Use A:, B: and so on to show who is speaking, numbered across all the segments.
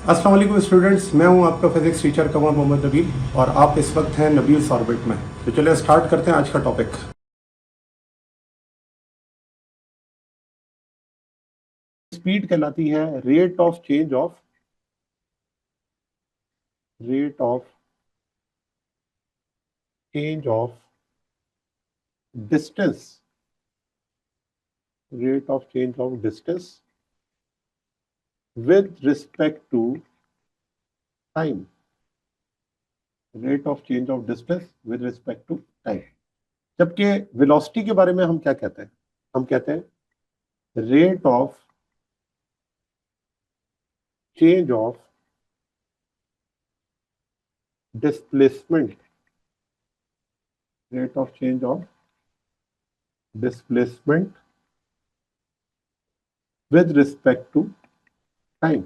A: अस्सलाम वालेकुम स्टूडेंट्स, मैं हूं आपका फिजिक्स टीचर कमर मोहम्मद नबील और आप इस वक्त हैं नबील्स ऑर्बिट में। तो चलिए स्टार्ट करते हैं आज का टॉपिक। स्पीड कहलाती है rate of distance rate of change of distance with respect to time. Rate of change of distance with respect to time. जबकि वेलोसिटी के बारे में हम क्या कहते हैं? हम कहते हैं rate of change of displacement. Rate of change of displacement with respect to time.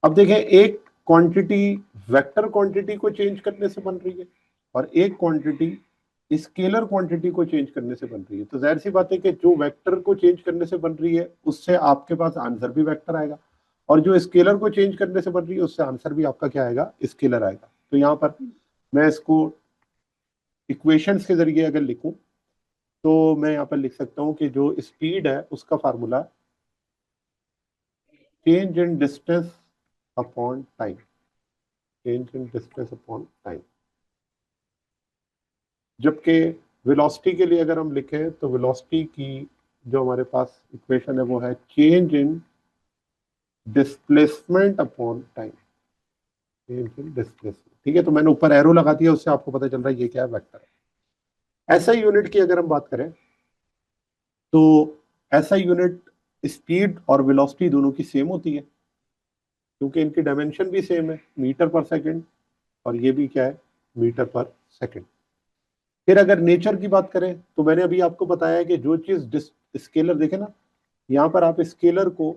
A: अब देखें, एक क्वांटिटी वेक्टर क्वांटिटी को चेंज करने से बन रही है और एक क्वांटिटी स्केलर क्वांटिटी को चेंज करने से बन रही है। तो जाहिर सी बात है कि जो वेक्टर को चेंज करने से बन रही है उससे आपके पास आंसर भी वेक्टर आएगा, और जो स्केलर को चेंज करने से बन रही है उससे आंसर भी आपका क्या आएगा? स्केलर आएगा। तो यहाँ पर मैं इसको इक्वेशंस के जरिए अगर लिखूं तो मैं यहाँ पर लिख सकता हूं कि जो स्पीड है उसका formula change in distance upon time. Change in distance upon time. जबकि वेलोसिटी के लिए अगर हम लिखें तो वेलोसिटी की जो हमारे पास इक्वेशन है वो है change in displacement upon time. Change in displacement, ठीक है। तो मैंने ऊपर एरो लगा दिया, उससे आपको पता चल रहा है ये क्या है, वेक्टर है। ऐसा यूनिट की अगर हम बात करें तो ऐसा यूनिट स्पीड और वेलोसिटी दोनों की सेम होती है, क्योंकि इनकी डायमेंशन भी सेम है, मीटर पर सेकंड, और ये भी क्या है? मीटर पर सेकंड। फिर अगर नेचर की बात करें तो मैंने अभी आपको बताया कि जो चीज स्केलर, देखे ना, यहाँ पर आप स्केलर को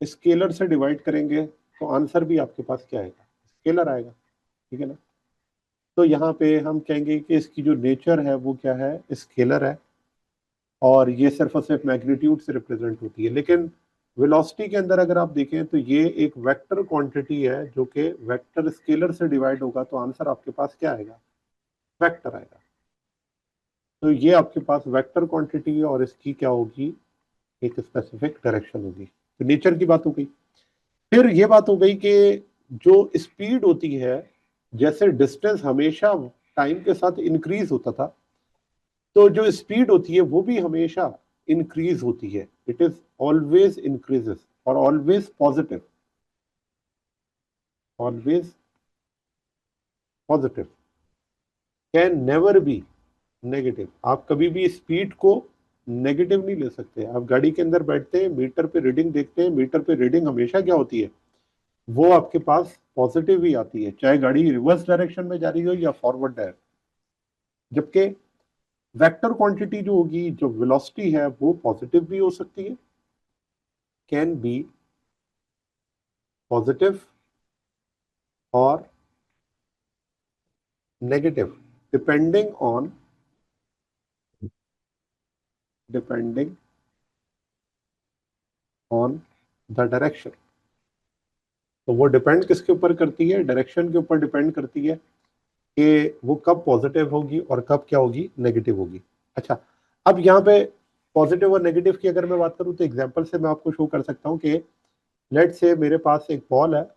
A: स्केलर से डिवाइड करेंगे तो आंसर भी आपके पास क्या आएगा? स्केलर आएगा, ठीक है ना। तो यहाँ पे हम कहेंगे कि इसकी जो नेचर है वो क्या है? स्केलर है, और ये सिर्फ और सिर्फ मैग्नीट्यूड से रिप्रेजेंट होती है। लेकिन वेलोसिटी के अंदर अगर आप देखें तो ये एक वेक्टर क्वांटिटी है जो कि वेक्टर स्केलर से डिवाइड होगा, तो आंसर आपके पास क्या आएगा? वेक्टर आएगा। तो ये आपके पास वेक्टर क्वांटिटी है और इसकी क्या होगी? एक स्पेसिफिक डायरेक्शन होगी। तो नेचर की बात हो गई। फिर ये बात हो गई कि जो स्पीड होती है, जैसे डिस्टेंस हमेशा टाइम के साथ इंक्रीज होता था, तो जो स्पीड होती है वो भी हमेशा इंक्रीज होती है। इट इज ऑलवेज इंक्रीजेस और always positive. Always positive, can never be negative. आप कभी भी स्पीड को नेगेटिव नहीं ले सकते। आप गाड़ी के अंदर बैठते हैं, मीटर पे रीडिंग देखते हैं, मीटर पे रीडिंग हमेशा क्या होती है? वो आपके पास पॉजिटिव ही आती है, चाहे गाड़ी रिवर्स डायरेक्शन में जा रही हो या फॉरवर्ड डायरेक्शन। जबकि वेक्टर क्वांटिटी जो होगी, जो वेलोसिटी है, वो पॉजिटिव भी हो सकती है, कैन बी पॉजिटिव और negative, depending on depending on the direction. तो वो डिपेंड किसके ऊपर करती है? डायरेक्शन के ऊपर डिपेंड करती है कि वो कब पॉजिटिव होगी और कब क्या होगी? नेगेटिव होगी। अच्छा, अब यहाँ पे पॉजिटिव और नेगेटिव की अगर मैं बात करूँ तो एग्जांपल से मैं आपको शो कर सकता हूँ कि लेट से मेरे पास एक बॉल है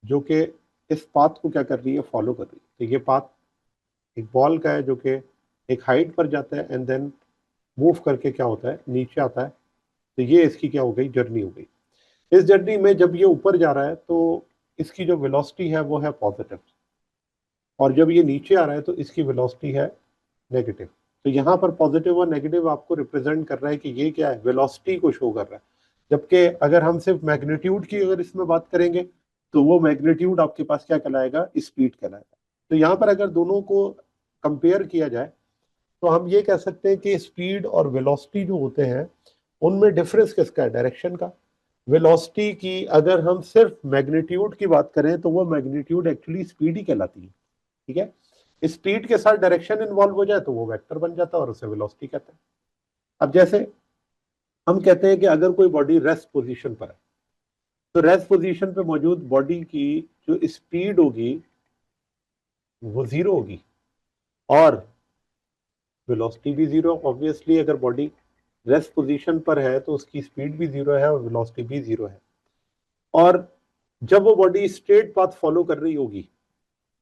A: जो कि इस पाथ को क्या कर रही है? फॉलो कर रही है। तो ये पाथ एक बॉल का है जो कि एक हाइट पर जाता है एंड देन मूव करके क्या होता है? नीचे आता है। तो ये इसकी क्या हो गई? जर्नी हो गई। इस जर्नी में जब ये ऊपर जा रहा है तो इसकी जो वेलोसिटी है वो है पॉजिटिव, और जब ये नीचे आ रहा है तो इसकी वेलोसिटी है नेगेटिव। तो यहाँ पर पॉजिटिव और नेगेटिव आपको रिप्रेजेंट कर रहा है कि ये क्या है? वेलोसिटी को शो कर रहा है। जबकि अगर हम सिर्फ मैग्नीट्यूड की अगर इसमें बात करेंगे तो वो मैग्नीट्यूड आपके पास क्या कहलाएगा? स्पीड कहलाएगा। तो यहाँ पर अगर दोनों को कंपेयर किया जाए तो हम ये कह सकते हैं कि स्पीड और वेलोसिटी जो होते हैं उनमें डिफरेंस किसका है? डायरेक्शन का। वेलोसिटी की अगर हम सिर्फ मैग्नीट्यूड की बात करें तो वो मैग्नीट्यूड एक्चुअली स्पीड ही कहलाती है, ठीक है। स्पीड के साथ डायरेक्शन इन्वॉल्व हो जाए तो वो वेक्टर बन जाता है और उसे वेलोसिटी कहते हैं। अब जैसे हम कहते हैं कि अगर कोई बॉडी रेस्ट पोजीशन पर है, तो रेस्ट पोजीशन पे मौजूद बॉडी की जो स्पीड होगी वो जीरो होगी और वेलोसिटी भी जीरो। ऑब्वियसली अगर बॉडी रेस्ट पोजीशन पर है तो उसकी स्पीड भी जीरो है और वेलोसिटी भी जीरो है। और जब वो बॉडी स्ट्रेट पाथ फॉलो कर रही होगी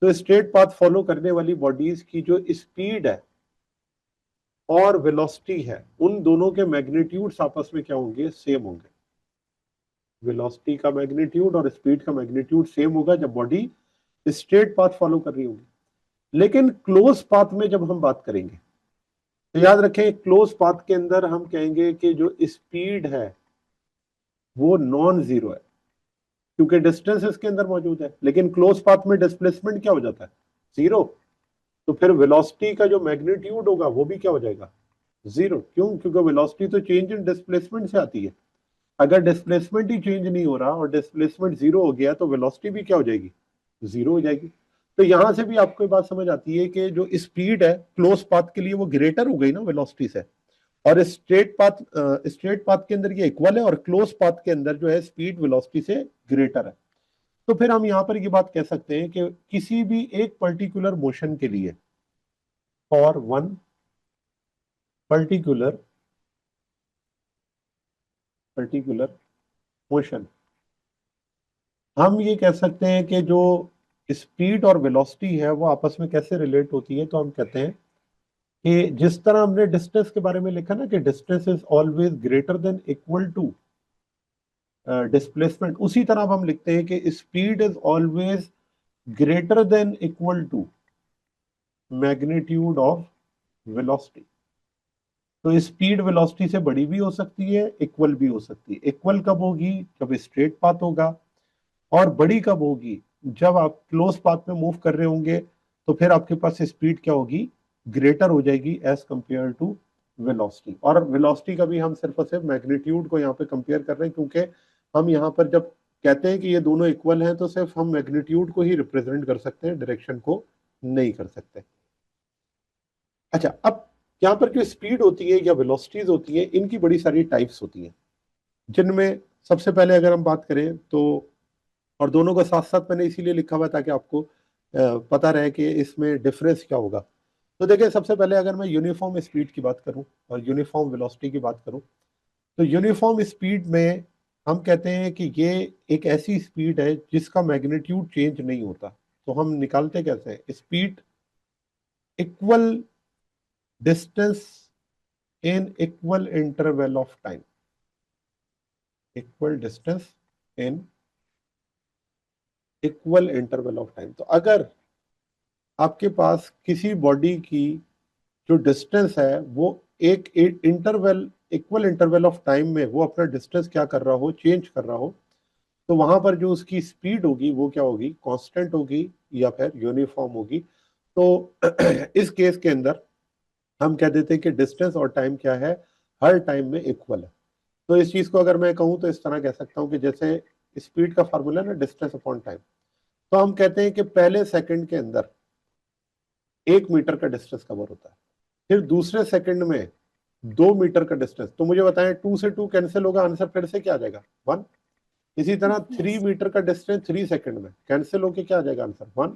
A: तो स्ट्रेट पाथ फॉलो करने वाली बॉडीज की जो स्पीड है और वेलोसिटी है उन दोनों के मैग्नीट्यूड्स आपस में क्या होंगे, सेम होंगे। वेलोसिटी का मैग्नीट्यूड और स्पीड का मैग्नीट्यूड सेम होगा जब बॉडी स्ट्रेट पाथ फॉलो कर रही होगी। लेकिन क्लोज पाथ में जब हम बात करेंगे तो याद रखें, क्लोज पाथ के अंदर हम कहेंगे कि जो स्पीड है वो नॉन जीरो है क्योंकि डिस्टेंस इसके अंदर मौजूद है। लेकिन क्लोज पाथ में डिस्प्लेसमेंट क्या हो जाता है, जीरो। तो फिर वेलोसिटी का जो मैग्नीट्यूड होगा वो भी क्या हो जाएगा, जीरो। क्यों? क्योंकि वेलोसिटी तो चेंज इन डिस्प्लेसमेंट से आती है। अगर डिस्प्लेसमेंट ही चेंज नहीं हो रहा और डिस्प्लेसमेंट जीरो हो गया तो वेलोसिटी भी क्या हो जाएगी, जीरो हो जाएगी। तो यहां से भी आपको ये बात समझ आती है कि जो स्पीड है क्लोज पाथ के लिए वो ग्रेटर हो गई ना वेलोसिटी से, और स्ट्रेट पाथ के अंदर ये इक्वल है और क्लोज पाथ के अंदर जो है स्पीड वेलोसिटी से ग्रेटर है। तो फिर हम यहां पर ये बात कह सकते हैं कि किसी भी एक पर्टिकुलर मोशन के लिए, for one particular particular motion, हम ये कह सकते हैं कि जो स्पीड और वेलोसिटी है वो आपस में कैसे रिलेट होती है। तो हम कहते हैं कि जिस तरह हमने डिस्टेंस के बारे में लिखा ना कि distance is always greater than equal to displacement, उसी तरह अब हम लिखते हैं कि speed is always greater than equal to magnitude of velocity. तो स्पीड वेलोसिटी से बड़ी भी हो सकती है, इक्वल भी हो सकती है। इक्वल कब होगी, जब स्ट्रेट पाथ होगा, और बड़ी कब होगी, जब आप क्लोज पाथ में मूव कर रहे होंगे तो फिर आपके पास स्पीड क्या होगी, ग्रेटर हो जाएगी एज कंपेयर टू वेलोसिटी। और वेलोसिटी का भी हम सिर्फ और सिर्फ मैग्नीट्यूड को यहाँ पे कंपेयर कर रहे हैं क्योंकि हम यहाँ पर जब कहते हैं कि ये दोनों इक्वल हैं तो सिर्फ हम मैग्नीट्यूड को ही रिप्रेजेंट कर सकते हैं, डायरेक्शन को नहीं कर सकते। अच्छा, अब यहाँ पर जो स्पीड होती है या वेलोसिटीज होती है इनकी बड़ी सारी टाइप्स होती हैं, जिनमें सबसे पहले अगर हम बात करें तो, और दोनों को साथ साथ मैंने इसीलिए लिखा हुआ ताकि आपको पता रहे कि इसमें डिफरेंस क्या होगा। तो देखिए, सबसे पहले अगर मैं यूनिफॉर्म स्पीड की बात करूं और यूनिफॉर्म वेलोसिटी की बात करूं, तो यूनिफॉर्म स्पीड में हम कहते हैं कि ये एक ऐसी स्पीड है जिसका मैग्नीट्यूड चेंज नहीं होता। तो हम निकालते कैसे हैं, speed equal distance in equal interval of time, equal distance in equal interval of time. तो अगर आपके पास किसी बॉडी की जो डिस्टेंस है वो एक interval, equal interval of time में वो अपना डिस्टेंस क्या कर रहा हो, चेंज कर रहा हो, तो वहां पर जो उसकी स्पीड होगी वो क्या होगी, कांस्टेंट होगी या फिर यूनिफॉर्म होगी। तो इस केस के अंदर हम कह देते हैं कि डिस्टेंस और टाइम क्या है, हर टाइम में इक्वल है। तो इस चीज को अगर मैं कहूँ तो इस तरह कह सकता हूँ कि जैसे स्पीड का फार्मूला ना, डिस्टेंस अपॉन टाइम, तो हम कहते हैं कि पहले सेकंड के अंदर 1 मीटर का डिस्टेंस कवर होता है, फिर दूसरे सेकंड में 2 मीटर का डिस्टेंस। तो मुझे बताएं, 2 से 2 कैंसिल होगा, आंसर फिर से क्या आ जाएगा, 1। इसी तरह 3 मीटर का डिस्टेंस 3 सेकंड में कैंसिल होके क्या आ जाएगा, आंसर 1।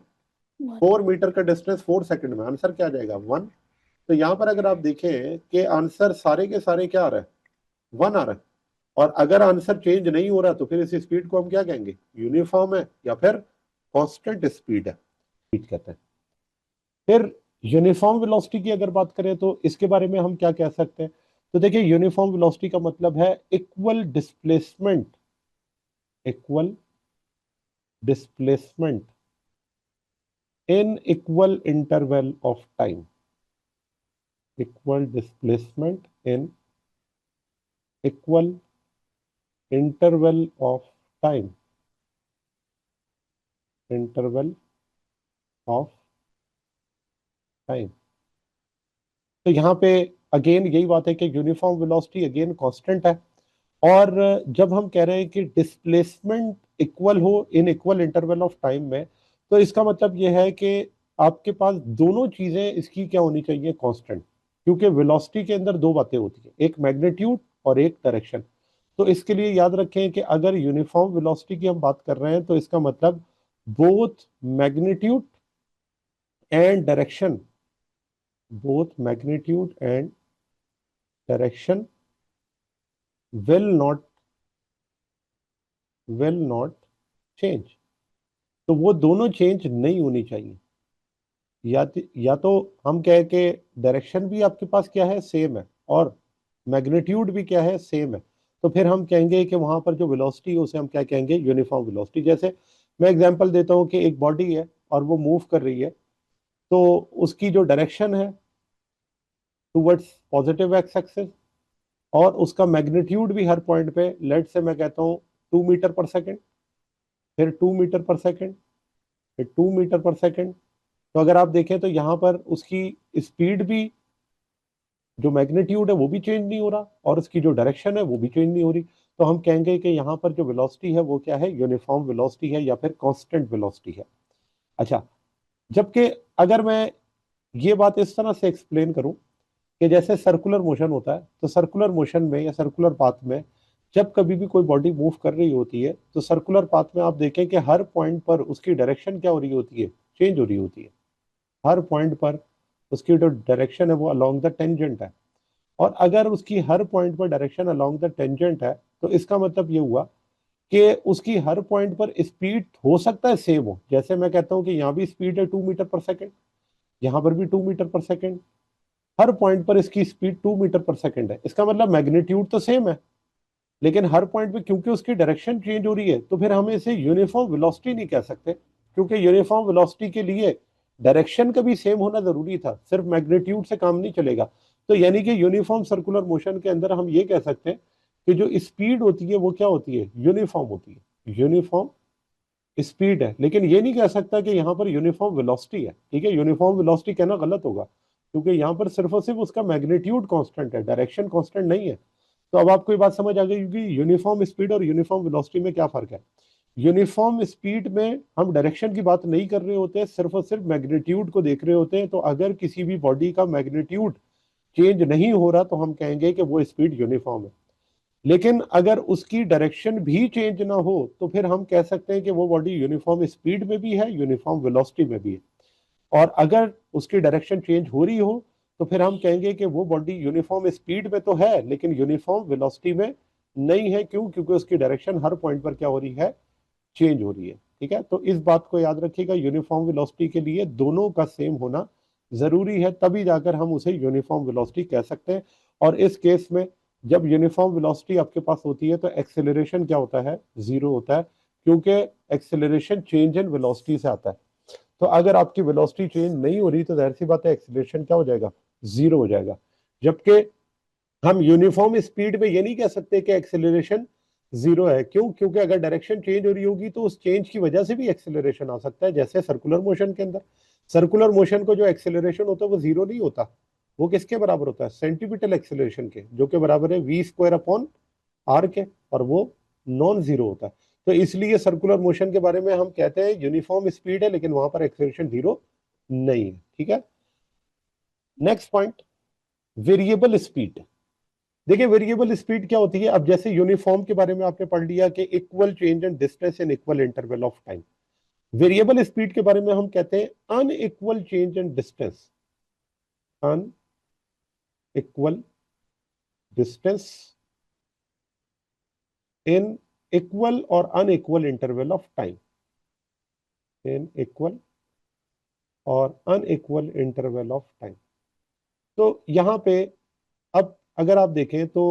A: 4 मीटर का डिस्टेंस 4 सेकंड में, आंसर क्या आ जाएगा, 1। तो यहाँ पर अगर आप देखें कि आंसर सारे के सारे क्या आ रहा है, 1 आ रहा है। और अगर आंसर चेंज नहीं हो रहा तो फिर इस स्पीड को हम क्या कहेंगे, यूनिफॉर्म है या फिर कांस्टेंट स्पीड है, स्पीड कहते हैं। फिर यूनिफॉर्म वेलोसिटी की अगर बात करें तो इसके बारे में हम क्या कह सकते हैं। तो देखिए, यूनिफॉर्म वेलोसिटी का मतलब है equal displacement, equal displacement in equal interval of time, equal displacement in equal interval of time, interval of time. तो यहाँ पे अगेन यही बात है कि यूनिफॉर्म वेलोसिटी अगेन कांस्टेंट है। और जब हम कह रहे हैं कि डिस्प्लेसमेंट इक्वल हो इन इक्वल इंटरवल ऑफ टाइम में, तो इसका मतलब यह है कि आपके पास दोनों चीजें इसकी क्या होनी चाहिए, कांस्टेंट। क्योंकि वेलोसिटी के अंदर दो बातें होती है, एक मैग्नीट्यूड और एक डायरेक्शन। तो इसके लिए याद रखें कि अगर यूनिफॉर्म वेलोसिटी की हम बात कर रहे हैं तो इसका मतलब both magnitude and direction, both magnitude and direction will not change। तो वो दोनों चेंज नहीं होनी चाहिए। या तो हम कहें कि डायरेक्शन भी आपके पास क्या है, सेम है, और मैग्नीट्यूड भी क्या है, सेम है, तो फिर हम कहेंगे कि वहां पर जो वेलोसिटी है उसे हम क्या कहेंगे, यूनिफॉर्म वेलोसिटी। जैसे मैं एग्जांपल देता हूं कि एक बॉडी है और वो मूव कर रही है, तो उसकी जो डायरेक्शन है टुवर्ड्स पॉजिटिव एक्स एक्सिस, और उसका मैग्नीट्यूड भी हर पॉइंट पे, लेट से मैं कहता हूँ 2 मीटर पर सेकेंड, फिर 2 मीटर पर सेकेंड, फिर 2 मीटर पर सेकेंड। तो अगर आप देखें तो यहाँ पर उसकी स्पीड भी, जो मैग्नीट्यूड है वो भी चेंज नहीं हो रहा, और उसकी जो डायरेक्शन है वो भी चेंज नहीं हो रही। तो हम कहेंगे कि यहाँ पर जो वेलोसिटी है वो क्या है, यूनिफॉर्म वेलोसिटी है या फिर कांस्टेंट वेलोसिटी है। अच्छा, जबकि अगर मैं ये बात इस तरह से एक्सप्लेन करूं कि जैसे सर्कुलर मोशन होता है, तो सर्कुलर मोशन में या सर्कुलर पाथ में जब कभी भी कोई बॉडी मूव कर रही होती है, तो सर्कुलर पाथ में आप देखें कि हर पॉइंट पर उसकी डायरेक्शन क्या हो रही होती है, चेंज हो रही होती है। हर पॉइंट पर उसकी जो डायरेक्शन है वो अलोंग द टेंजेंट है। और अगर उसकी हर पॉइंट पर डायरेक्शन अलोंग द टेंजेंट है, तो इसका मतलब ये हुआ कि उसकी हर पॉइंट पर स्पीड हो सकता है सेम हो। जैसे मैं कहता हूं कि यहाँ भी स्पीड है 2 मीटर पर सेकेंड, यहाँ पर भी 2 मीटर पर सेकेंड, हर पॉइंट पर इसकी स्पीड 2 मीटर पर सेकेंड है। इसका मतलब मैग्नीट्यूड तो सेम है, लेकिन हर पॉइंट पे क्योंकि उसकी डायरेक्शन चेंज हो रही है, तो फिर हम इसे यूनिफॉर्म वेलोसिटी नहीं कह सकते, क्योंकि यूनिफॉर्म वेलोसिटी के लिए डायरेक्शन का भी सेम होना जरूरी था, सिर्फ मैग्नीट्यूड से काम नहीं चलेगा। तो यानी कि यूनिफॉर्म सर्कुलर मोशन के अंदर हम ये कह सकते हैं कि जो स्पीड होती है वो क्या होती है, यूनिफॉर्म होती है, यूनिफॉर्म स्पीड है। लेकिन ये नहीं कह सकता कि यहाँ पर यूनिफॉर्म वेलोसिटी है। ठीक है, यूनिफॉर्म वेलोसिटी कहना गलत होगा, क्योंकि यहाँ पर सिर्फ और सिर्फ उसका मैग्नीट्यूड कांस्टेंट है, डायरेक्शन कांस्टेंट नहीं है। तो अब आपको ये बात समझ आ गई कि यूनिफॉर्म स्पीड और यूनिफॉर्म वेलोसिटी में क्या फर्क है। यूनिफॉर्म स्पीड में हम डायरेक्शन की बात नहीं कर रहे होते, सिर्फ और सिर्फ मैग्नीट्यूड को देख रहे होते हैं। तो अगर किसी भी बॉडी का मैग्नीट्यूड चेंज नहीं हो रहा तो हम कहेंगे कि वो स्पीड यूनिफॉर्म है। लेकिन अगर उसकी डायरेक्शन भी चेंज ना हो, तो फिर हम कह सकते हैं कि वो बॉडी यूनिफॉर्म स्पीड में भी है, यूनिफॉर्म वेलोसिटी में भी है। और अगर उसकी डायरेक्शन चेंज हो रही हो, तो फिर हम कहेंगे कि वो बॉडी यूनिफॉर्म स्पीड में तो है लेकिन यूनिफॉर्म वेलोसिटी में नहीं है। क्यों? क्योंकि उसकी डायरेक्शन हर पॉइंट पर क्या हो रही है, चेंज हो रही है। ठीक है, तो इस बात को याद रखिएगा, यूनिफॉर्म वेलोसिटी के लिए दोनों का सेम होना जरूरी है, तभी जाकर हम उसे यूनिफॉर्म वेलोसिटी कह सकते हैं। और इस केस में जब यूनिफॉर्म वेलोसिटी आपके पास होती है तो एक्सेलरेशन क्या होता है, जीरो होता है, क्योंकि एक्सेलरेशन चेंज इन वेलोसिटी से आता है। तो अगर आपकी वेलोसिटी चेंज नहीं हो रही तो जाहिर सी बात है एक्सीलरेशन क्या हो जाएगा, जीरो हो जाएगा। जबकि हम यूनिफॉर्म स्पीड में ये नहीं कह सकते कि एक्सेलरेशन जीरो है। क्यों? क्योंकि अगर डायरेक्शन चेंज हो रही होगी तो उस चेंज की वजह से भी एक्सेलरेशन आ सकता है। जैसे सर्कुलर मोशन के अंदर, सर्कुलर मोशन को जो एक्सेलरेशन होता है वो जीरो नहीं होता, वो किसके बराबर होता है, सेंटीपिटल एक्सेलरेशन के, जो कि बराबर है v² अपॉन r के, और वो नॉन जीरो होता है। तो इसलिए सर्कुलर मोशन के बारे में हम कहते हैं यूनिफॉर्म स्पीड है लेकिन वहां पर एक्सेलरेशन जीरो नहीं है। ठीक है, नेक्स्ट पॉइंट, वेरिएबल स्पीड। देखिए वेरिएबल स्पीड क्या होती है। अब जैसे यूनिफॉर्म के बारे में आपने पढ़ लिया कि equal change in distance in equal interval of time, variable speed के बारे में हम कहते हैं unequal change in distance, unequal distance in equal और unequal interval of time, in equal और अनइक्वल इंटरवल ऑफ टाइम। तो यहां पे अब अगर आप देखें तो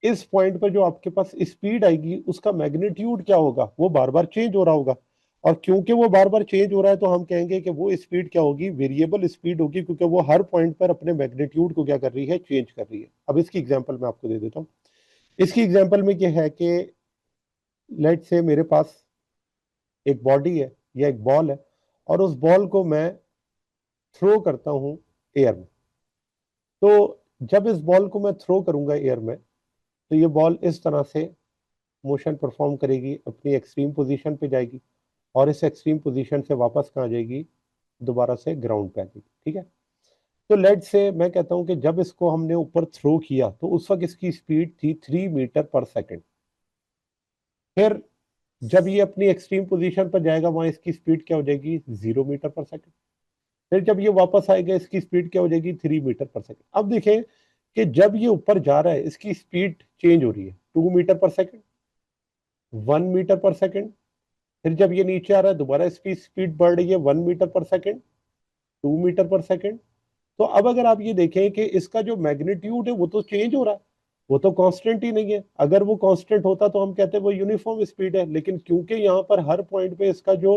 A: इस पॉइंट पर जो आपके पास स्पीड आएगी उसका मैग्नीट्यूड क्या होगा, वो बार बार चेंज हो रहा होगा। और क्योंकि वो बार बार चेंज हो रहा है तो हम कहेंगे कि वो स्पीड क्या होगी, वेरिएबल स्पीड होगी, क्योंकि वो हर पॉइंट पर अपने मैग्नीट्यूड को क्या कर रही है, चेंज कर रही है। अब इसकी एग्जांपल मैं आपको दे देता हूँ। इसकी एग्जांपल में क्या है कि लेट से मेरे पास एक बॉडी है या एक बॉल है, और उस बॉल को मैं थ्रो करता हूँ एयर में। तो जब इस बॉल को मैं थ्रो करूंगा एयर में, तो ये बॉल इस तरह से मोशन परफॉर्म करेगी, अपनी एक्सट्रीम पोजीशन पे जाएगी, और इस एक्सट्रीम पोजीशन से वापस कहाँ जाएगी, दोबारा से ग्राउंड पे आ जाएगी। ठीक है, तो लेट से मैं कहता हूं कि जब इसको हमने ऊपर थ्रो किया तो उस वक्त इसकी स्पीड थी 3 मीटर पर सेकेंड। फिर जब ये अपनी एक्सट्रीम पोजीशन पर जाएगा वहां इसकी स्पीड क्या हो जाएगी, 0 मीटर पर सेकेंड। फिर जब ये वापस आएगा इसकी स्पीड क्या हो जाएगी, 3 मीटर पर सेकेंड। अब देखें कि जब ये ऊपर जा रहा है इसकी स्पीड चेंज हो रही है, 2 मीटर पर सेकेंड, 1 मीटर पर सेकेंड। फिर जब ये नीचे आ रहा है दोबारा इसकी स्पीड बढ़ रही है, 1 मीटर पर सेकेंड, 2 मीटर पर सेकेंड। तो अब अगर आप ये देखें कि इसका जो मैग्नीट्यूड है वो तो चेंज हो रहा है, वो तो कांस्टेंट ही नहीं है। अगर वो कांस्टेंट होता तो हम कहते हैं वो यूनिफॉर्म स्पीड है, लेकिन क्योंकि यहाँ पर हर पॉइंट पे इसका जो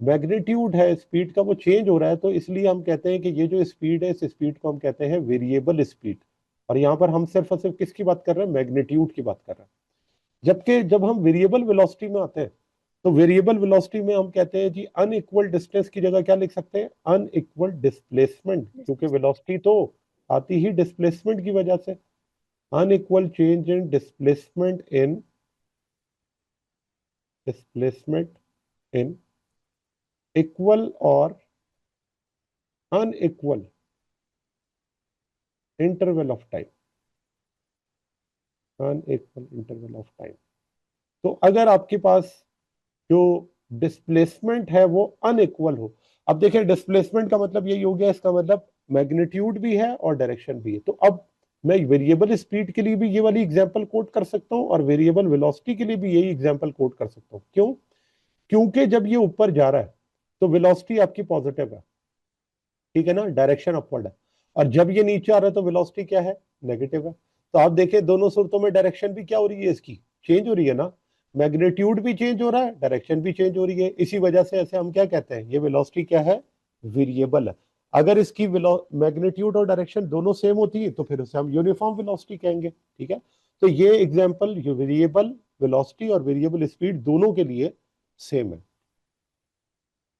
A: मैग्नीट्यूड है स्पीड का वो चेंज हो रहा है, तो इसलिए हम कहते हैं कि ये जो स्पीड है इस स्पीड को हम कहते हैं वेरिएबल स्पीड। और यहाँ पर हम सिर्फ और सिर्फ किसकी बात कर रहे हैं, मैग्नीट्यूड की बात कर रहे हैं। जबकि जब हम वेरिएबल वेलोसिटी में आते हैं तो वेरिएबल वेलोसिटी में हम कहते हैं जी अनइक्वल डिस्टेंस की जगह क्या लिख सकते हैं, अनइक्वल डिस्प्लेसमेंट, क्योंकि वेलोसिटी तो आती ही डिस्प्लेसमेंट की वजह से। Unequal change in displacement in equal और unequal interval of time, unequal interval of time. तो अगर आपके पास जो डिस्प्लेसमेंट है वो अनइक्वल हो, अब देखिए डिस्प्लेसमेंट का मतलब यही हो गया, इसका मतलब मैग्नीट्यूड भी है और डायरेक्शन भी है। तो अब मैं वेरिएबल स्पीड के लिए भी ये वाली एग्जांपल कोट कर सकता हूं और वेरिएबल वेलोसिटी के लिए भी यही एग्जांपल कोट कर सकता हूं। क्यों? क्योंकि जब ये ऊपर जा रहा है तो वेलोसिटी आपकी पॉजिटिव है, ठीक है ना, डायरेक्शन अपवर्ड है। और जब ये नीचे आ रहा है तो वेलोसिटी क्या है, नेगेटिव है। तो आप देखिए दोनों सूरतों में डायरेक्शन भी क्या हो रही है, इसकी चेंज हो रही है ना, मैग्नीट्यूड भी चेंज हो रहा है, डायरेक्शन भी चेंज हो रही है। इसी वजह से ऐसे हम क्या कहते हैं, ये वेलोसिटी क्या है, वेरिएबल है। अगर इसकी मैग्नीट्यूड और डायरेक्शन दोनों सेम होती है तो फिर उसे हम यूनिफॉर्म वेलोसिटी कहेंगे, ठीक है। तो ये एग्जांपल वेरिएबल वेलोसिटी और वेरिएबल स्पीड दोनों के लिए सेम है।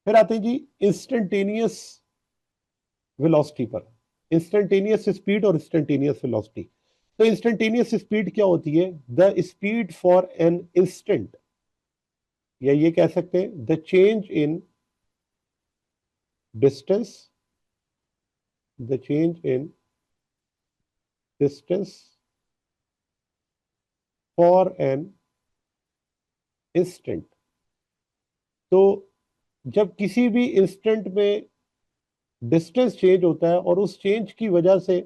A: फिर आते हैं जी इंस्टेंटेनियस वेलोसिटी पर, इंस्टेंटेनियस स्पीड और इंस्टेंटेनियस वेलोसिटी। तो इंस्टेंटेनियस स्पीड क्या होती है, the speed for an instant, या ये कह सकते हैं the change in distance, the change in distance for an instant. तो जब किसी भी इंस्टेंट में डिस्टेंस चेंज होता है और उस चेंज की वजह से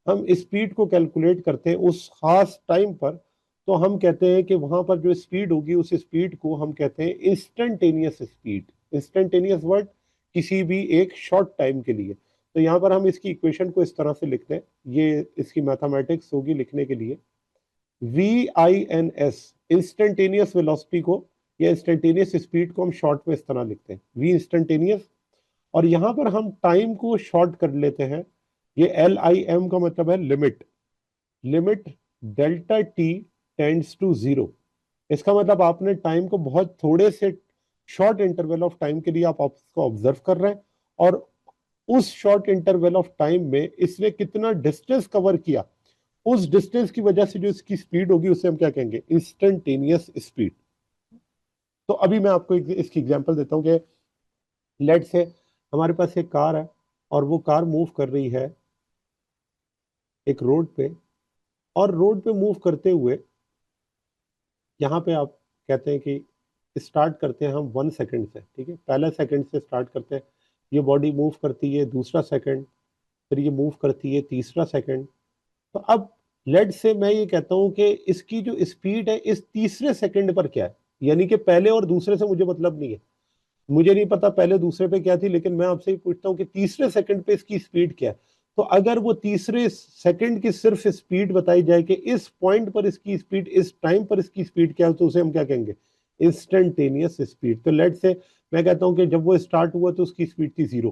A: हम स्पीड को कैलकुलेट करते हैं उस खास टाइम पर, तो हम कहते हैं कि वहां पर जो स्पीड होगी उस स्पीड को हम कहते हैं इंस्टेंटेनियस स्पीड। इंस्टेंटेनियस वर्ड किसी भी एक शॉर्ट टाइम के लिए। तो यहाँ पर हम इसकी इक्वेशन को इस तरह से लिखते हैं, ये इसकी मैथमेटिक्स होगी लिखने के लिए, VINS इंस्टेंटेनियस वेलोसिटी को या इंस्टेंटेनियस स्पीड को हम शॉर्ट में इस तरह लिखते हैं, वी इंस्टेंटेनियस। और यहां पर हम टाइम को शॉर्ट कर लेते हैं, ये LIM का मतलब है limit, limit delta T tends to 0। इसका मतलब आपने टाइम को बहुत थोड़े से शॉर्ट इंटरवल ऑफ टाइम के लिए आप उसको ऑब्जर्व कर रहे हैं, और उस शॉर्ट इंटरवल ऑफ टाइम में इसने कितना डिस्टेंस कवर किया, उस डिस्टेंस की वजह से जो इसकी स्पीड होगी उसे हम क्या कहेंगे, इंस्टेंटेनियस स्पीड। तो अभी मैं आपको इसकी एग्जांपल देता हूं कि लेट से हमारे पास एक कार है और वो कार मूव कर रही है एक रोड पे, और रोड पे मूव करते हुए यहाँ पे आप कहते हैं कि स्टार्ट करते हैं हम 1 सेकंड से, ठीक है, पहले सेकंड से स्टार्ट करते हैं। ये बॉडी मूव करती है दूसरा सेकंड, फिर ये मूव करती है तीसरा सेकंड। तो अब लेट से मैं ये कहता हूं कि इसकी जो स्पीड है इस तीसरे सेकंड पर क्या है, यानी कि पहले और दूसरे से मुझे मतलब नहीं है, मुझे नहीं पता पहले दूसरे पे क्या थी, लेकिन मैं आपसे ही पूछता हूँ कि तीसरे सेकंड पे इसकी स्पीड क्या है। तो अगर वो तीसरे सेकंड की सिर्फ स्पीड बताई जाए कि इस पॉइंट पर इसकी स्पीड, इस टाइम पर इसकी स्पीड क्या है, तो उसे हम क्या कहेंगे, इंस्टेंटेनियस स्पीड। तो लेट से मैं कहता हूं कि जब वो स्टार्ट हुआ तो उसकी स्पीड थी 0,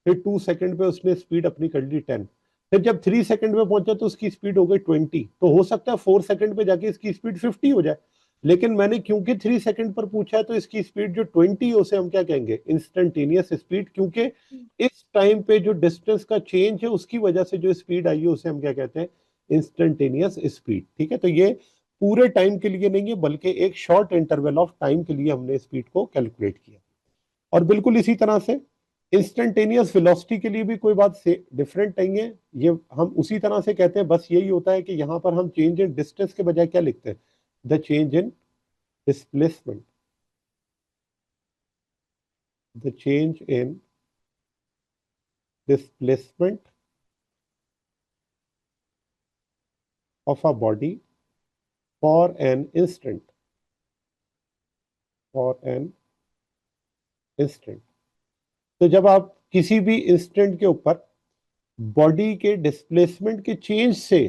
A: फिर 2 सेकंड पे उसने स्पीड अपनी कर ली 10, फिर जब 3 सेकंड में पहुंचा तो उसकी स्पीड हो गई 20। तो हो सकता है 4 सेकंड पे जाके इसकी स्पीड 50 हो जाए, लेकिन मैंने क्योंकि 3 सेकंड पर पूछा है तो इसकी स्पीड जो 20 है उसे हम क्या कहेंगे, इंस्टेंटेनियस स्पीड, क्योंकि इस टाइम पे जो डिस्टेंस का चेंज है उसकी वजह से जो स्पीड आई है उसे हम क्या कहते हैं, इंस्टेंटेनियस स्पीड, ठीक है। तो ये पूरे टाइम के लिए नहीं है बल्कि एक शॉर्ट इंटरवल ऑफ टाइम के लिए हमने स्पीड को कैलकुलेट किया। और बिल्कुल इसी तरह से इंस्टेंटेनियस वेलोसिटी के लिए भी कोई बात से डिफरेंट नहीं है, ये हम उसी तरह से कहते हैं, बस यही होता है कि यहां पर हम चेंज इन डिस्टेंस के बजाय क्या लिखते हैं, the change in displacement, the change in displacement of a body for an instant, for an instant. तो जब आप किसी भी इंस्टेंट के ऊपर बॉडी के डिस्प्लेसमेंट के चेंज से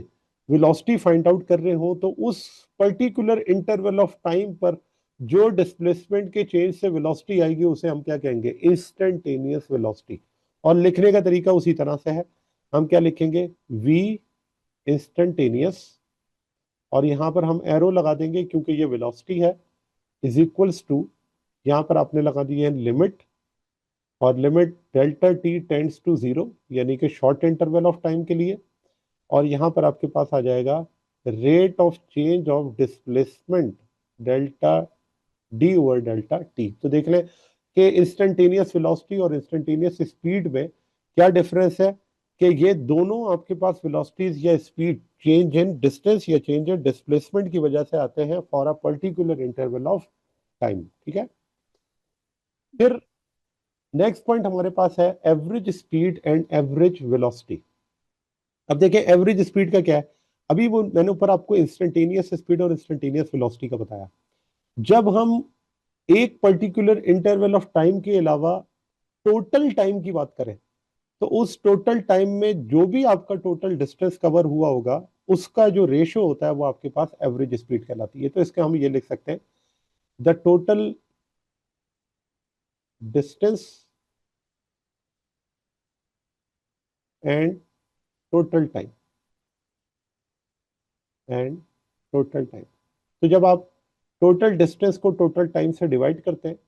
A: वेलोसिटी फाइंड आउट कर रहे हो, तो उस पर्टिकुलर इंटरवल ऑफ टाइम पर जो डिस्प्लेसमेंट के चेंज से वेलोसिटी आएगी उसे हम क्या कहेंगे, इंस्टेंटेनियस वेलोसिटी। और लिखने का तरीका उसी तरह से है, हम क्या लिखेंगे, v इंस्टेंटेनियस, और यहां पर हम एरो लगा देंगे क्योंकि ये वेलोसिटी है, इज इक्वल्स टू, यहां पर आपने लगा दी है लिमिट, और limit delta T tends to zero, यानी कि शॉर्ट इंटरवल ऑफ टाइम के लिए, और यहां पर आपके पास आ जाएगा rate of change of displacement delta D over delta T. तो देख लें कि इंस्टेंटेनियस वेलोसिटी और इंस्टेंटेनियस स्पीड में क्या डिफरेंस है, कि ये दोनों आपके पास वेलोसिटीज या स्पीड चेंज इन डिस्टेंस या चेंज इन डिस्प्लेसमेंट की वजह से आते हैं for a particular interval of time. ठीक है, फिर नेक्स्ट पॉइंट हमारे पास है average speed and average velocity. अब देखें एवरेज स्पीड का क्या है, अभी वो मैंने ऊपर आपको इंस्टेंटेनियस स्पीड और इंस्टेंटेनियस वेलोसिटी का बताया। जब हम एक पर्टिकुलर इंटरवल ऑफ टाइम के अलावा टोटल टाइम की बात करें, तो उस टोटल टाइम में जो भी आपका टोटल डिस्टेंस कवर हुआ होगा उसका जो रेशो होता है वो आपके पास एवरेज स्पीड कहलाती है। तो इसके हम ये लिख सकते हैं, the total distance and total time, and total time. तो जब आप टोटल डिस्टेंस को टोटल टाइम से डिवाइड करते हैं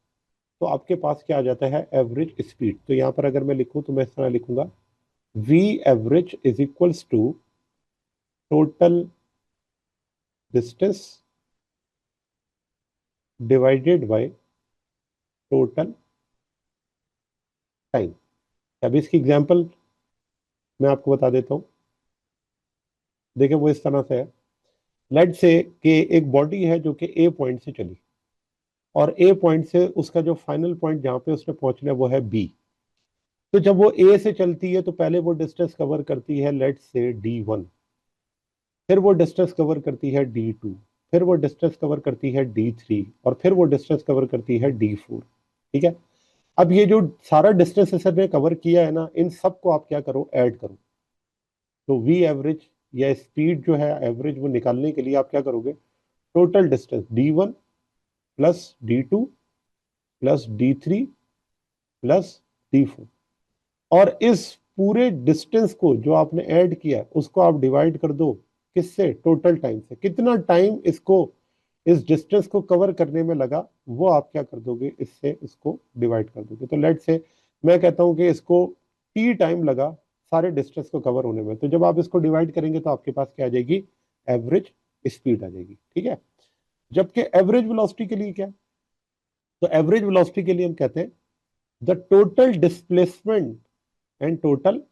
A: तो आपके पास क्या आ जाता है, एवरेज स्पीड। तो यहां पर अगर मैं लिखूं तो मैं इस तरह लिखूंगा, v average is equals to total distance divided by total time. अब इसकी एग्जांपल मैं आपको बता देता हूं, देखिए वो इस तरह से है, लेट से कि एक बॉडी है जो कि ए पॉइंट से चली, और ए पॉइंट से उसका जो फाइनल पॉइंट जहां पे उसने पहुंचना है वो है बी। तो जब वो ए से चलती है तो पहले वो डिस्टेंस कवर करती है लेट से D1, फिर वो डिस्टेंस कवर करती है D2, फिर वो डिस्टेंस कवर करती है D3, और फिर वो डिस्टेंस कवर करती है D4। ठीक है, अब ये जो सारा डिस्टेंस सर ने कवर किया है ना, इन सबको आप क्या करो, ऐड करो। तो वी एवरेज या स्पीड जो है एवरेज वो निकालने के लिए आप क्या करोगे, total distance D1 plus D2 plus D3 plus D4, और इस पूरे डिस्टेंस को जो आपने ऐड किया उसको आप डिवाइड कर दो किससे, टोटल टाइम से। कितना टाइम इसको, इस डिस्टेंस को कवर करने में लगा, वो आप क्या कर दोगे, इससे इसको डिवाइड कर दोगे। तो लेट से मैं कहता हूं कि इसको टी टाइम लगा सारे डिस्टेंस को कवर होने में, तो जब आप इसको डिवाइड करेंगे तो आपके पास क्या आ जाएगी, एवरेज स्पीड आ जाएगी। ठीक है, जबकि एवरेज वेलोसिटी के लिए क्या, तो एवरेज वेलोसिटी के लिए हम कहते हैं the total displacement and total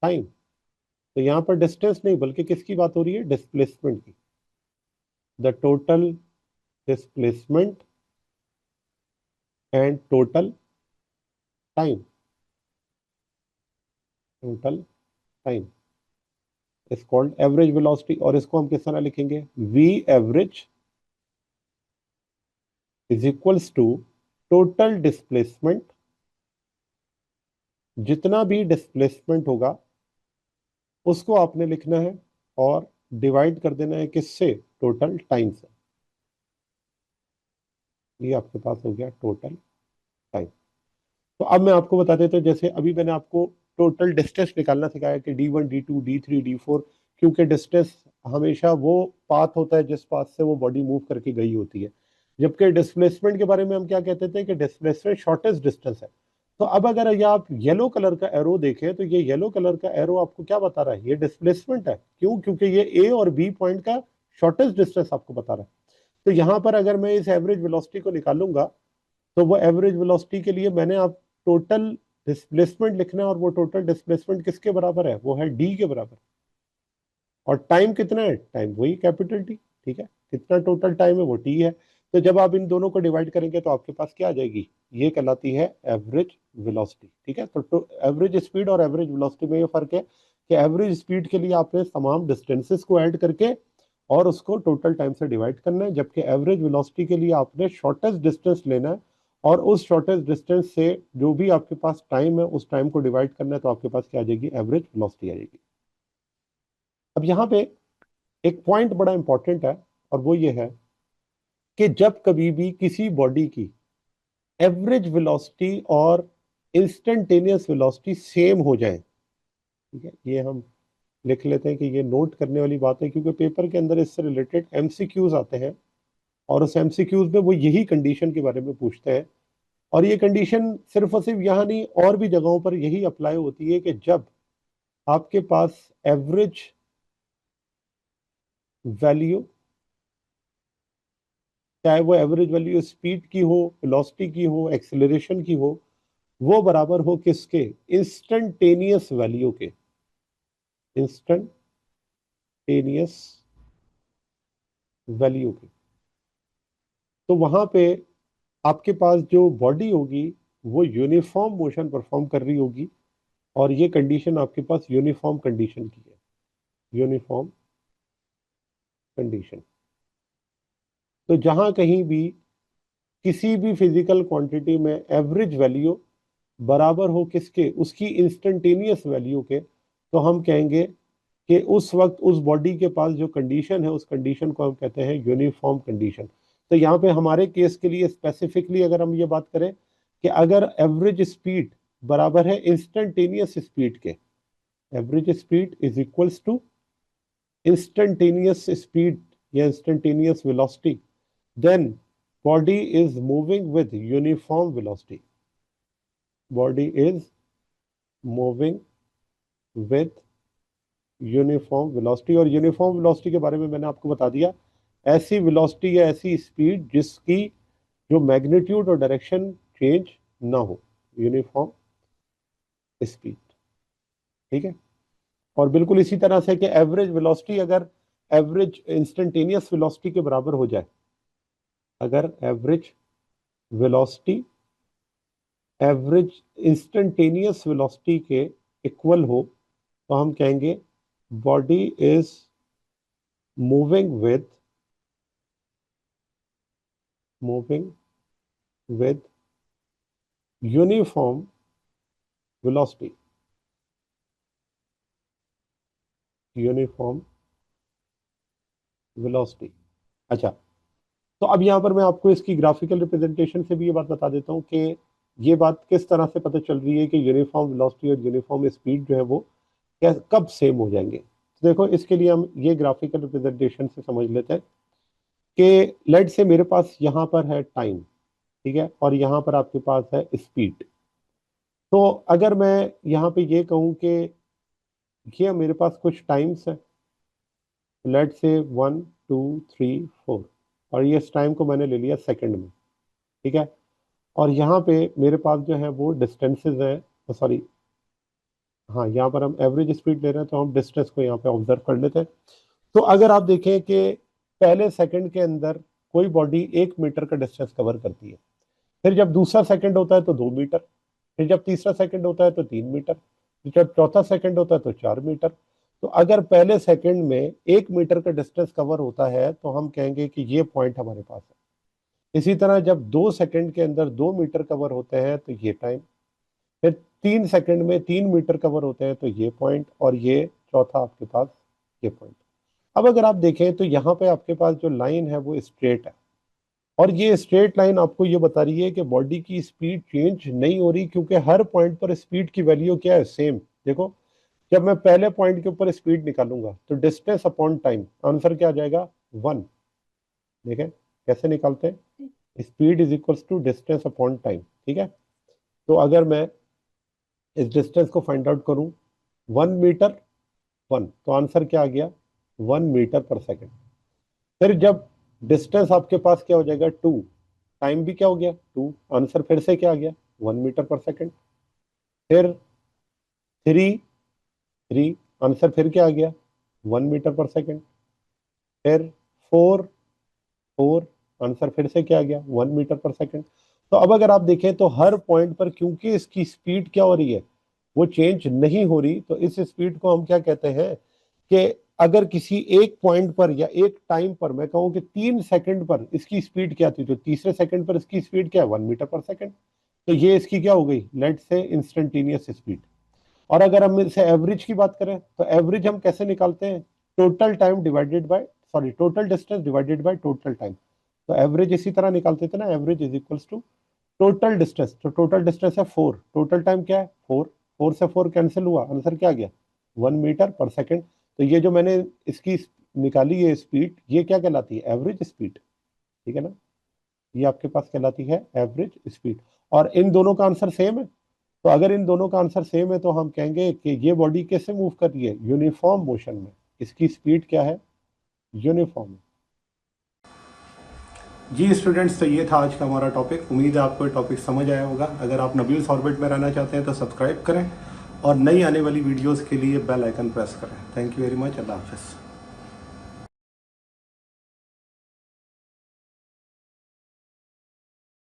A: time. तो यहां पर डिस्टेंस नहीं बल्कि किसकी बात हो रही है, डिस्प्लेसमेंट की, the total displacement and total time, total time is called average velocity. और इसको हम किस तरह लिखेंगे, v average is equals to total displacement, जितना भी डिस्प्लेसमेंट होगा उसको आपने लिखना है और डिवाइड कर देना है किससे, टोटल टाइम से। ये आपके पास हो गया टोटल टाइम। तो अब मैं आपको बता देता हूँ, जैसे अभी मैंने आपको टोटल डिस्टेंस निकालना सिखाया कि D1 D2 D3 D4, क्योंकि डिस्टेंस हमेशा वो पाथ होता है जिस पाथ से वो बॉडी मूव करके गई होती है। जबकि डिस्प्लेसमेंट के बारे में हम क्या कहते थे कि डिस्प्लेसमेंट शॉर्टेस्ट डिस्टेंस है। तो अब अगर ये आप येलो कलर का एरो देखें तो ये येलो कलर का एरो आपको क्या बता रहा है, ये डिस्प्लेसमेंट है। क्यों, क्योंकि ये ए और बी पॉइंट का शॉर्टेस्ट डिस्टेंस आपको बता रहा है। तो यहां पर अगर मैं इस एवरेज वेलोसिटी को निकालूंगा तो वो एवरेज वेलोसिटी के लिए मैंने आप टोटल डिस्प्लेसमेंट लिखना है और वो टोटल डिस्प्लेसमेंट किसके बराबर है, वो है डी के बराबर। और टाइम कितना है, टाइम वही कैपिटल टी, ठीक है, कितना टोटल टाइम है वो टी है। तो जब आप इन दोनों को डिवाइड करेंगे तो आपके पास क्या आ जाएगी, ये कहलाती है एवरेज वेलोसिटी, ठीक है। तो एवरेज स्पीड और एवरेज वेलोसिटी में ये फर्क है कि एवरेज स्पीड के लिए आपने तमाम डिस्टेंसेस को ऐड करके और उसको टोटल टाइम से डिवाइड करना है, जबकि एवरेज वेलोसिटी के लिए आपने शॉर्टेस्ट डिस्टेंस लेना है और उस शॉर्टेस्ट डिस्टेंस से जो भी आपके पास टाइम है उस टाइम को डिवाइड करना है, तो आपके पास क्या आ जाएगी, एवरेज वेलोसिटी आ जाएगी। अब यहाँ पे एक पॉइंट बड़ा इंपॉर्टेंट है और वो ये है कि जब कभी भी किसी बॉडी की एवरेज वेलोसिटी और इंस्टेंटेनियस वेलोसिटी सेम हो जाए, ठीक है, ये हम लिख लेते हैं कि ये नोट करने वाली बात है, क्योंकि पेपर के अंदर इससे रिलेटेड एमसीक्यूज आते हैं और उस एमसीक्यूज में वो यही कंडीशन के बारे में पूछते हैं। और ये कंडीशन सिर्फ और सिर्फ यहाँ नहीं, और भी जगहों पर यही अप्लाई होती है कि जब आपके पास एवरेज वैल्यू, चाहे वो एवरेज वैल्यू स्पीड की हो, वेलोसिटी की हो, एक्सेलरेशन की हो, वो बराबर हो किसके, इंस्टेंटेनियस वैल्यू के, इंस्टेंटेनियस वैल्यू के। तो वहां पे आपके पास जो बॉडी होगी वो यूनिफॉर्म मोशन परफॉर्म कर रही होगी, और ये कंडीशन आपके पास यूनिफॉर्म कंडीशन की है, यूनिफॉर्म कंडीशन। तो जहां कहीं भी किसी भी फिजिकल क्वांटिटी में एवरेज वैल्यू बराबर हो किसके, उसकी इंस्टेंटेनियस वैल्यू के, तो हम कहेंगे कि उस वक्त उस बॉडी के पास जो कंडीशन है उस कंडीशन को हम कहते हैं यूनिफॉर्म कंडीशन। तो यहाँ पे हमारे केस के लिए स्पेसिफिकली अगर हम ये बात करें कि अगर एवरेज स्पीड बराबर है इंस्टेंटेनियस स्पीड के, average speed is equals to instantaneous speed या instantaneous velocity, then body is moving with uniform velocity, body is moving with uniform velocity. और यूनिफॉर्म वेलोसिटी के बारे में मैंने आपको बता दिया, ऐसी वेलोसिटी या ऐसी स्पीड जिसकी जो मैग्नीट्यूड और डायरेक्शन चेंज ना हो, यूनिफॉर्म स्पीड, ठीक है। और बिल्कुल इसी तरह से कि एवरेज वेलोसिटी अगर एवरेज इंस्टेंटेनियस वेलोसिटी के बराबर हो जाए, अगर average velocity average instantaneous velocity के इक्वल हो, तो हम कहेंगे body is moving with uniform velocity, uniform velocity. अच्छा, तो अब यहाँ पर मैं आपको इसकी ग्राफिकल रिप्रेजेंटेशन से भी ये बात बता देता हूँ कि ये बात किस तरह से पता चल रही है कि यूनिफॉर्म वेलोसिटी और यूनिफॉर्म स्पीड जो है वो कब सेम हो जाएंगे। तो देखो, इसके लिए हम ये ग्राफिकल रिप्रेजेंटेशन से समझ लेते हैं कि लेट से मेरे पास यहाँ पर है टाइम, ठीक है, और यहाँ पर आपके पास है स्पीड। तो अगर मैं यहाँ पे ये कहूँ कि ये मेरे पास कुछ टाइम्स है, लेट से 1 2 3 4, और ये इस टाइम को मैंने ले लिया सेकंड में, ठीक है। और यहाँ पे मेरे पास जो है वो डिस्टेंसेस हैं, सॉरी, हाँ, यहाँ पर हम एवरेज स्पीड ले रहे हैं तो हम डिस्टेंस को यहाँ पे ऑब्जर्व कर लेते हैं। तो अगर आप देखें कि पहले सेकंड के अंदर कोई बॉडी 1 मीटर का डिस्टेंस कवर करती है, फिर जब दूसरा सेकंड होता है तो 2 मीटर, फिर जब तीसरा सेकंड होता है तो 3 मीटर, फिर जब चौथा सेकंड होता है तो 4 मीटर। तो अगर पहले सेकंड में 1 मीटर का डिस्टेंस कवर होता है तो हम कहेंगे कि ये पॉइंट हमारे पास है। इसी तरह जब 2 सेकंड के अंदर 2 मीटर कवर होते हैं तो ये टाइम, फिर 3 सेकंड में 3 मीटर कवर होते हैं तो ये पॉइंट, और ये चौथा आपके पास ये पॉइंट। अब अगर आप देखें तो यहाँ पे आपके पास जो लाइन है वो स्ट्रेट है, और ये स्ट्रेट लाइन आपको ये बता रही है कि बॉडी की स्पीड चेंज नहीं हो रही, क्योंकि हर पॉइंट पर स्पीड की वैल्यू क्या है, सेम। देखो, जब मैं पहले पॉइंट के ऊपर स्पीड निकालूंगा तो डिस्टेंस अपॉन टाइम, आंसर क्या आ जाएगा, 1। देखें कैसे निकालते हैं, speed is equals to distance upon time, ठीक है। तो अगर मैं इस डिस्टेंस को फाइंड आउट करूं, 1 मीटर 1, तो आंसर क्या आ गया, 1 मीटर पर सेकेंड। फिर जब डिस्टेंस आपके पास क्या हो जाएगा, 2, टाइम भी क्या हो गया, 2, आंसर फिर से क्या आ गया, 1 मीटर पर सेकेंड। फिर 3, 3 आंसर फिर क्या आ गया 1 मीटर पर सेकेंड। फिर 4, 4 आंसर फिर से क्या आ गया 1 मीटर पर सेकेंड। तो अब अगर आप देखें तो हर पॉइंट पर क्योंकि इसकी स्पीड क्या हो रही है, वो चेंज नहीं हो रही, तो इस स्पीड को हम क्या कहते हैं कि अगर किसी एक पॉइंट पर या एक टाइम पर मैं कहूं कि 3 सेकंड पर इसकी स्पीड क्या थी, तो तीसरे सेकंड पर इसकी स्पीड क्या है 1 मीटर पर सेकंड। तो ये इसकी क्या हो गई, लेट से इंस्टेंटेनियस स्पीड। और अगर हम इसे एवरेज की बात करें तो एवरेज हम कैसे निकालते हैं, total time divided by sorry total distance divided by total time. तो एवरेज इसी तरह निकालते थे ना, average is equals to total distance. तो टोटल डिस्टेंस है 4, टोटल टाइम क्या है 4, 4 से 4 कैंसिल हुआ, आंसर क्या आ गया 1 मीटर पर सेकेंड। तो ये जो मैंने इसकी निकाली है स्पीड, ये क्या कहलाती है एवरेज स्पीड, ठीक है ना, ये आपके पास कहलाती है एवरेज स्पीड। और इन दोनों का आंसर सेम है, तो अगर इन दोनों का आंसर सेम है तो हम कहेंगे कि ये बॉडी कैसे मूव कर रही है, यूनिफॉर्म मोशन में, इसकी स्पीड क्या है यूनिफॉर्म। जी स्टूडेंट्स, तो ये था आज का हमारा टॉपिक। उम्मीद है आपको ये टॉपिक समझ आया होगा। अगर आप नबील्स ऑर्बिट में रहना चाहते हैं तो सब्सक्राइब करें और नई आने वाली वीडियोस के लिए बेल आइकन प्रेस करें। थैंक यू वेरी मच, अल्लाह हाफिज़।